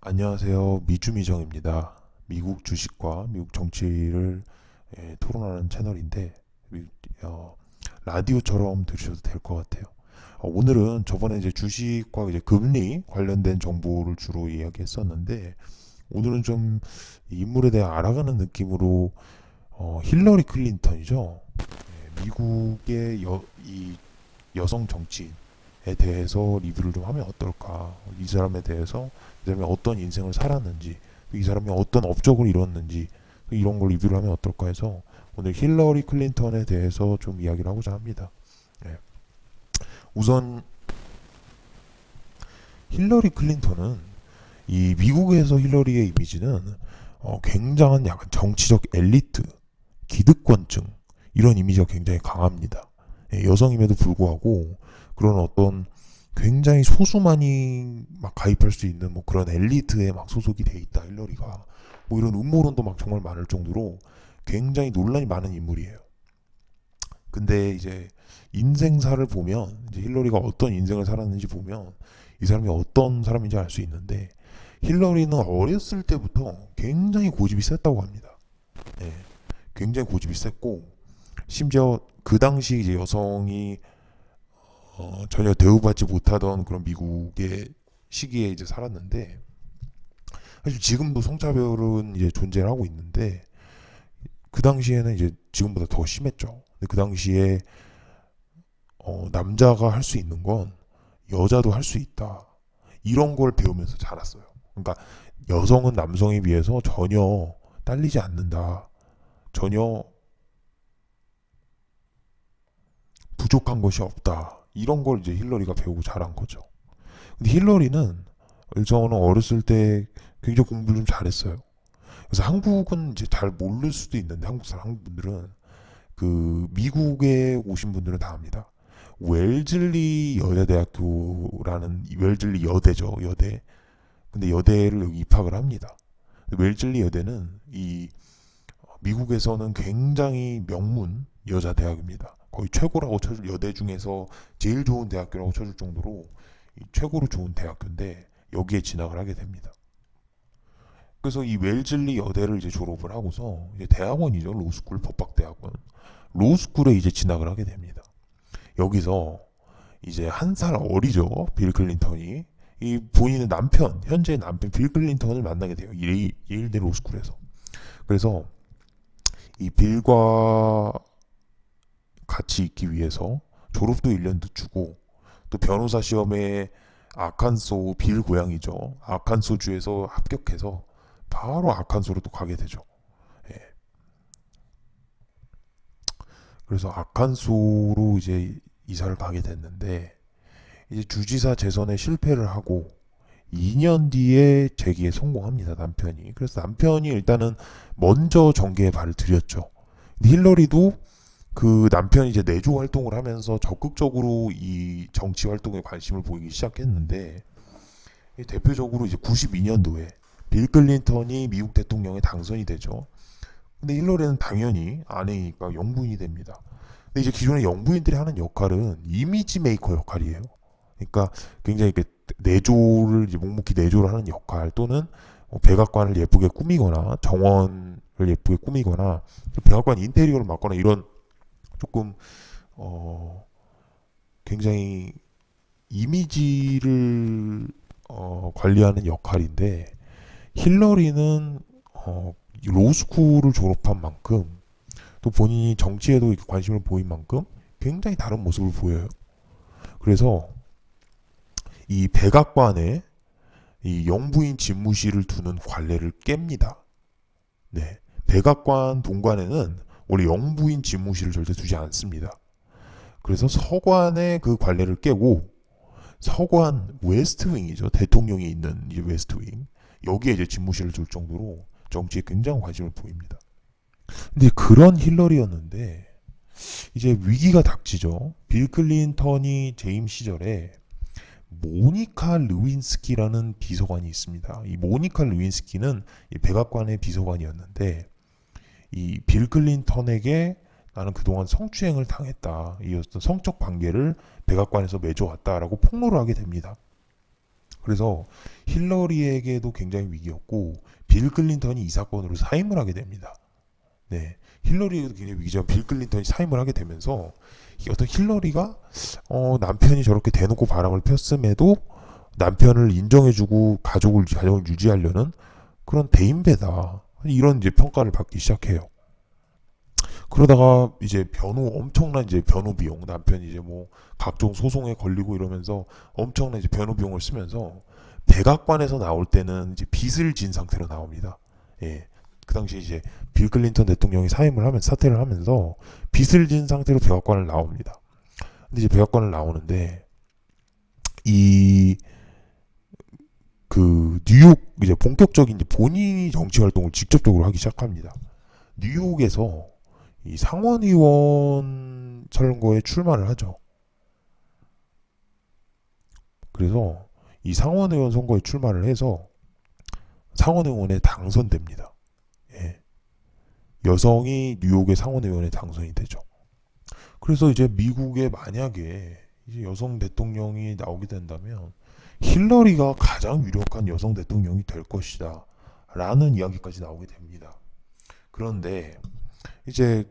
안녕하세요. 미주미정입니다. 미국 주식과 미국 정치를 토론하는 채널인데 미- 어, 라디오처럼 들으셔도 될 것 같아요. 오늘은 저번에 이제 주식과 이제 금리 관련된 정보를 주로 이야기했었는데 오늘은 좀 인물에 대해 알아가는 느낌으로 힐러리 클린턴이죠. 미국의 이 여성 정치인에 대해서 리뷰를 좀 하면 어떨까? 이 사람에 대해서 이 사람이 어떤 인생을 살았는지, 이 사람이 어떤 업적을 이뤘는지 이런 걸 리뷰를 하면 어떨까 해서 오늘 힐러리 클린턴에 대해서 좀 이야기를 하고자 합니다. 예. 우선 힐러리 클린턴은 이 미국에서 힐러리의 이미지는 굉장한 약간 정치적 엘리트, 기득권층 이런 이미지가 굉장히 강합니다. 여성임에도 불구하고 그런 어떤 굉장히 소수만이 막 가입할 수 있는 뭐 그런 엘리트에 막 소속이 돼 있다 힐러리가 뭐 이런 음모론도 막 정말 많을 정도로 굉장히 논란이 많은 인물이에요. 근데 이제 인생사를 보면 이제 힐러리가 어떤 인생을 살았는지 보면 이 사람이 어떤 사람인지 알 수 있는데 힐러리는 어렸을 때부터 굉장히 고집이 셌다고 합니다. 예, 굉장히 고집이 셌고 심지어 그 당시 이제 여성이 전혀 대우받지 못하던 그런 미국의 시기에 이제 살았는데 사실 지금도 성차별은 이제 존재를 하고 있는데 그 당시에는 이제 지금보다 더 심했죠. 근데 그 당시에 남자가 할 수 있는 건 여자도 할 수 있다. 이런 걸 배우면서 자랐어요. 그러니까 여성은 남성에 비해서 전혀 딸리지 않는다. 전혀 부족한 것이 없다. 이런 걸 이제 힐러리가 배우고 자란 거죠. 근데 힐러리는 저는 어렸을 때 굉장히 공부를 좀 잘했어요. 그래서 한국은 이제 잘 모를 수도 있는데 한국 분들은 그 미국에 오신 분들은 다 압니다. 웰즐리 여자대학교라는 웰즐리 여대죠 여대. 근데 여대를 여기 입학을 합니다. 웰즐리 여대는 이 미국에서는 굉장히 명문 여자 대학입니다. 거의 최고라고 쳐줄 여대 중에서 제일 좋은 대학교라고 쳐줄 정도로 최고로 좋은 대학교인데 여기에 진학을 하게 됩니다. 그래서 이 웰즐리 여대를 이제 졸업을 하고서 이제 대학원이죠. 로스쿨 법학대학원. 로스쿨에 이제 진학을 하게 됩니다. 여기서 이제 한 살 어리죠. 빌 클린턴이 이 본인의 남편, 현재 남편 빌 클린턴을 만나게 돼요. 예일대 로스쿨에서. 그래서 이 빌과 같이 있기 위해서 졸업도 1년 늦추고 또 변호사 시험에 아칸소 빌 고향이죠. 아칸소주에서 합격해서 바로 아칸소로 또 가게 되죠. 예. 그래서 아칸소로 이제 이사를 가게 됐는데 이제 주지사 재선에 실패를 하고 2년 뒤에 재기에 성공합니다. 남편이. 그래서 남편이 일단은 먼저 정계에 발을 들였죠. 힐러리도 그 남편이 이제 내조 활동을 하면서 적극적으로 이 정치 활동에 관심을 보이기 시작했는데 대표적으로 이제 92년도에 빌 클린턴이 미국 대통령에 당선이 되죠. 근데 힐러리는 당연히 아내니까 영부인이 됩니다. 근데 이제 기존의 영부인들이 하는 역할은 이미지 메이커 역할이에요. 그러니까 굉장히 이렇게 내조를 이제 묵묵히 내조를 하는 역할 또는 백악관을 예쁘게 꾸미거나 정원을 예쁘게 꾸미거나 백악관 인테리어를 맡거나 이런 조금 어 굉장히 이미지를 관리하는 역할인데 힐러리는 로스쿨을 졸업한 만큼 또 본인이 정치에도 관심을 보인 만큼 굉장히 다른 모습을 보여요. 그래서 이 백악관에 이 영부인 집무실을 두는 관례를 깹니다. 네. 백악관 본관에는 원래 영부인 집무실을 절대 두지 않습니다. 그래서 서관의 그 관례를 깨고 서관 웨스트윙이죠. 대통령이 있는 이제 웨스트윙. 여기에 이제 집무실을 둘 정도로 정치에 굉장히 관심을 보입니다. 근데 그런 힐러리였는데 이제 위기가 닥치죠. 빌 클린턴이 재임 시절에 모니카 르윈스키라는 비서관이 있습니다. 이 모니카 르윈스키는 이 백악관의 비서관이었는데 이 빌 클린턴에게 나는 그동안 성추행을 당했다. 이 어떤 성적 관계를 백악관에서 맺어왔다라고 폭로를 하게 됩니다. 그래서 힐러리에게도 굉장히 위기였고 빌 클린턴이 이 사건으로 사임을 하게 됩니다. 네, 힐러리에게도 굉장히 위기지만 빌 클린턴이 사임을 하게 되면서 어떤 힐러리가 남편이 저렇게 대놓고 바람을 폈음에도 남편을 인정해주고 가정을 유지하려는 그런 대인배다, 이런 이제 평가를 받기 시작해요. 그러다가 이제 엄청난 이제 변호 비용, 남편이 이제 뭐 각종 소송에 걸리고 이러면서 엄청난 이제 변호 비용을 쓰면서 백악관에서 나올 때는 이제 빚을 진 상태로 나옵니다. 예. 그 당시 이제 빌 클린턴 대통령이 사퇴를 하면서 빚을 진 상태로 백악관을 나옵니다. 근데 이제 백악관을 나오는데 이 그 뉴욕 이제 본격적인 이제 본인이 정치 활동을 직접적으로 하기 시작합니다. 뉴욕에서 이 상원의원 선거에 출마를 하죠. 그래서 이 상원의원 선거에 출마를 해서 상원의원에 당선됩니다. 예. 여성이 뉴욕의 상원의원에 당선이 되죠. 그래서 이제 미국에 만약에 이제 여성 대통령이 나오게 된다면 힐러리가 가장 유력한 여성 대통령이 될 것이다 라는 이야기까지 나오게 됩니다. 그런데 이제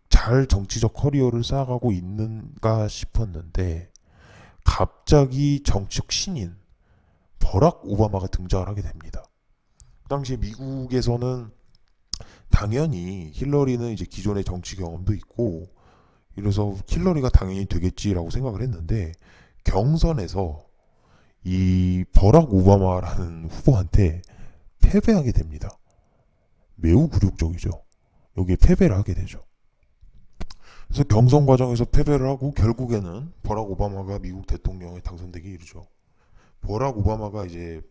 잘 정치적 커리어를 쌓아가고 있는가 싶었는데 갑자기 정치적 신인 버락 오바마가 등장을 하게 됩니다. 그 당시에 미국에서는 당연히 힐러리는 이제 기존의 정치 경험도 있고 이래서 힐러리가 당연히 되겠지라고 생각을 했는데 경선에서 이 버락 오바마라는 후보한테 패배하게 됩니다. 매우 굴욕적이죠. 여기에 패배를 하게 되죠. 그래서 경선 과정에서 패배를 하고 결국에는 버락 오바마가 미국 대통령에 당선되기 이르죠. 버락 오바마가 이제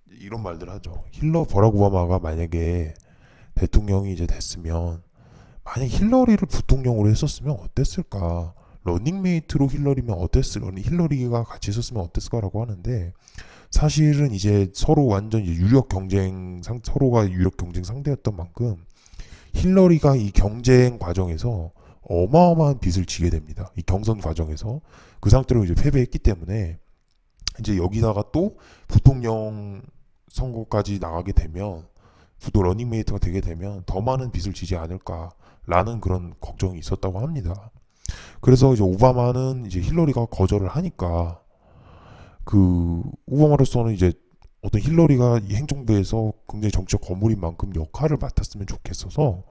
이런 말들 하죠. 버락 오바마가 만약에 대통령이 이제 됐으면 만약 힐러리를 부통령으로 했었으면 어땠을까? 러닝메이트로 힐러리가 같이 있었으면 어땠을까라고 하는데 사실은 이제 서로 완전 서로가 유력 경쟁 상대였던 만큼 힐러리가 이 경쟁 과정에서 어마어마한 빚을 지게 됩니다. 이 경선 과정에서 그 상태로 이제 패배했기 때문에 이제 여기다가 또 부통령 선거까지 나가게 되면 또 러닝메이트가 되게 되면 더 많은 빚을 지지 않을까라는 그런 걱정이 있었다고 합니다. 그래서 이제 오바마는 이제 힐러리가 거절을 하니까 그 오바마로서는 이제 어떤 힐러리가 이 행정부에서 굉장히 정치적 거물인 만큼 역할을 맡았으면 좋겠어서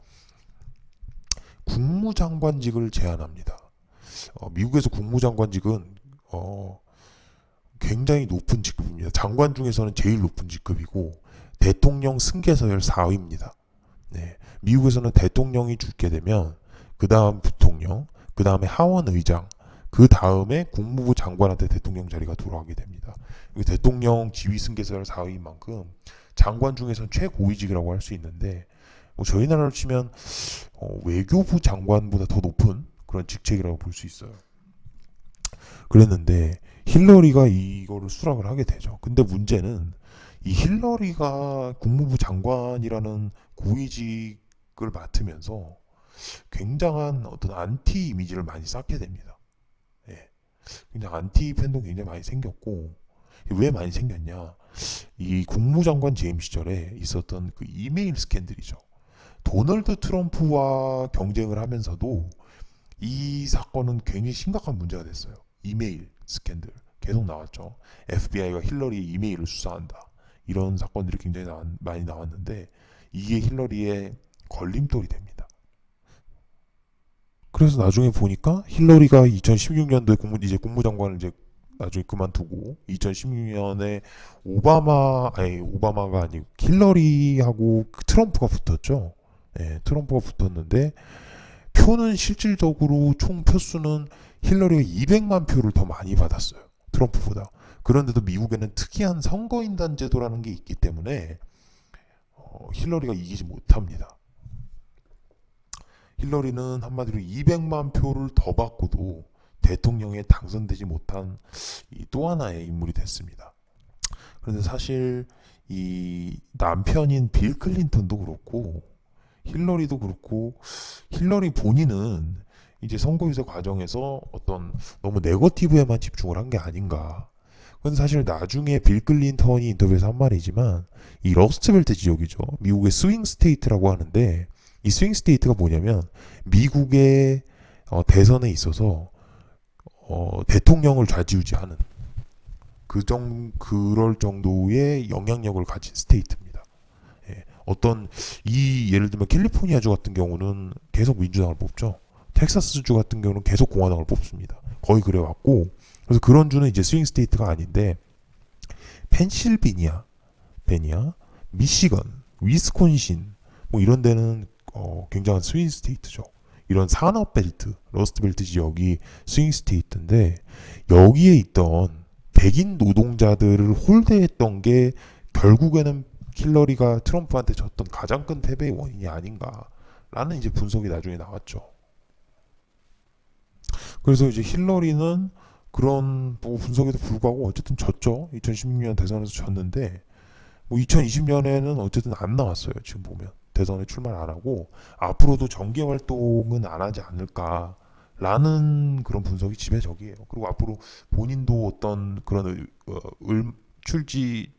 국무장관직을 제안합니다. 미국에서 국무장관직은 굉장히 높은 직급입니다. 장관 중에서는 제일 높은 직급이고 대통령 승계서열 4위입니다. 네. 미국에서는 대통령이 죽게 되면 그 다음 부통령, 그 다음에 하원의장, 그 다음에 국무부 장관한테 대통령 자리가 돌아가게 됩니다. 대통령 지위 승계서열 4위인 만큼 장관 중에서는 최고위직이라고 할 수 있는데 뭐 저희 나라로 치면 외교부 장관보다 더 높은 그런 직책이라고 볼 수 있어요. 그랬는데 힐러리가 이거를 수락을 하게 되죠. 근데 문제는 이 힐러리가 국무부 장관이라는 고위직을 맡으면서 굉장한 어떤 안티 이미지를 많이 쌓게 됩니다. 예. 그냥 안티 팬도 굉장히 많이 생겼고 왜 많이 생겼냐? 이 국무장관 재임 시절에 있었던 그 이메일 스캔들이죠. 도널드 트럼프와 경쟁을 하면서도 이 사건은 굉장히 심각한 문제가 됐어요. 이메일 스캔들 계속 나왔죠. FBI가 힐러리의 이메일을 수사한다. 이런 사건들이 굉장히 많이 나왔는데 이게 힐러리의 걸림돌이 됩니다. 그래서 나중에 보니까 힐러리가 2016년도에 국무장관을 이제 나중에 그만두고 2016년에 오바마가 아니고 힐러리하고 트럼프가 붙었죠. 네, 트럼프가 붙었는데 표는 실질적으로 총 표수는 힐러리가 200만 표를 더 많이 받았어요. 트럼프보다. 그런데도 미국에는 특이한 선거인단 제도라는 게 있기 때문에 힐러리가 이기지 못합니다. 힐러리는 한마디로 200만 표를 더 받고도 대통령에 당선되지 못한 또 하나의 인물이 됐습니다. 그런데 사실 이 남편인 빌 클린턴도 그렇고 힐러리도 그렇고 힐러리 본인은 이제 선거 유세 과정에서 어떤 너무 네거티브에만 집중을 한 게 아닌가. 그건 사실 나중에 빌 클린턴이 인터뷰에서 한 말이지만 이 러스트벨트 지역이죠. 미국의 스윙 스테이트라고 하는데 이 스윙 스테이트가 뭐냐면 미국의 대선에 있어서 대통령을 좌지우지하는 그럴 정도의 영향력을 가진 스테이트입니다. 예. 예를 들면 캘리포니아주 같은 경우는 계속 민주당을 뽑죠. 텍사스주 같은 경우는 계속 공화당을 뽑습니다. 거의 그래왔고 그래서 그런 주는 이제 스윙 스테이트가 아닌데 펜실베니아, 미시건, 위스콘신 뭐 이런 데는 굉장한 스윙 스테이트죠. 이런 산업 벨트, 러스트 벨트 지역이 스윙 스테이트인데 여기에 있던 백인 노동자들을 홀대했던 게 결국에는 힐러리가 트럼프한테 졌던 가장 큰 패배의 원인이 아닌가라는 이제 분석이 나중에 나왔죠. 그래서 이제 힐러리는 그런 뭐 분석에도 불구하고 어쨌든 졌죠. 2016년 대선에서 졌는데 뭐 2020년에는 어쨌든 안 나왔어요. 지금 보면 대선에 출마를 안 하고 앞으로도 정계 활동은 안 하지 않을까라는 그런 분석이 지배적이에요. 그리고 앞으로 본인도 어떤 그런 출지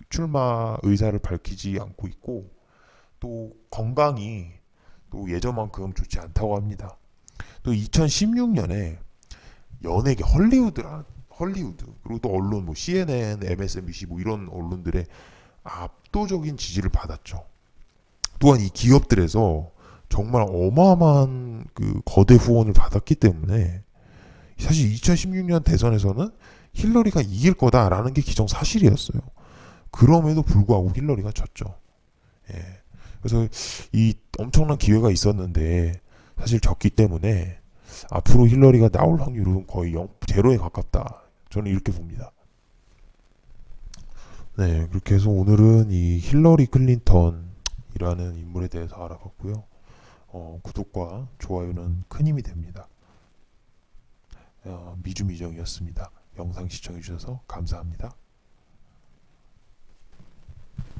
출마 의사를 밝히지 않고 있고 또 건강이 또 예전만큼 좋지 않다고 합니다. 또 2016년에 연예계 헐리우드 그리고 또 언론 뭐 CNN, MSNBC 뭐 이런 언론들의 압도적인 지지를 받았죠. 또한 이 기업들에서 정말 어마어마한 그 거대 후원을 받았기 때문에 사실 2016년 대선에서는 힐러리가 이길 거다라는 게 기정사실이었어요. 그럼에도 불구하고 힐러리가 졌죠. 예. 그래서 이 엄청난 기회가 있었는데 사실 졌기 때문에 앞으로 힐러리가 나올 확률은 거의 제로에 가깝다. 저는 이렇게 봅니다. 네, 그렇게 해서 오늘은 이 힐러리 클린턴이라는 인물에 대해서 알아봤고요. 구독과 좋아요는 큰 힘이 됩니다. 미주미정이었습니다. 영상 시청해주셔서 감사합니다.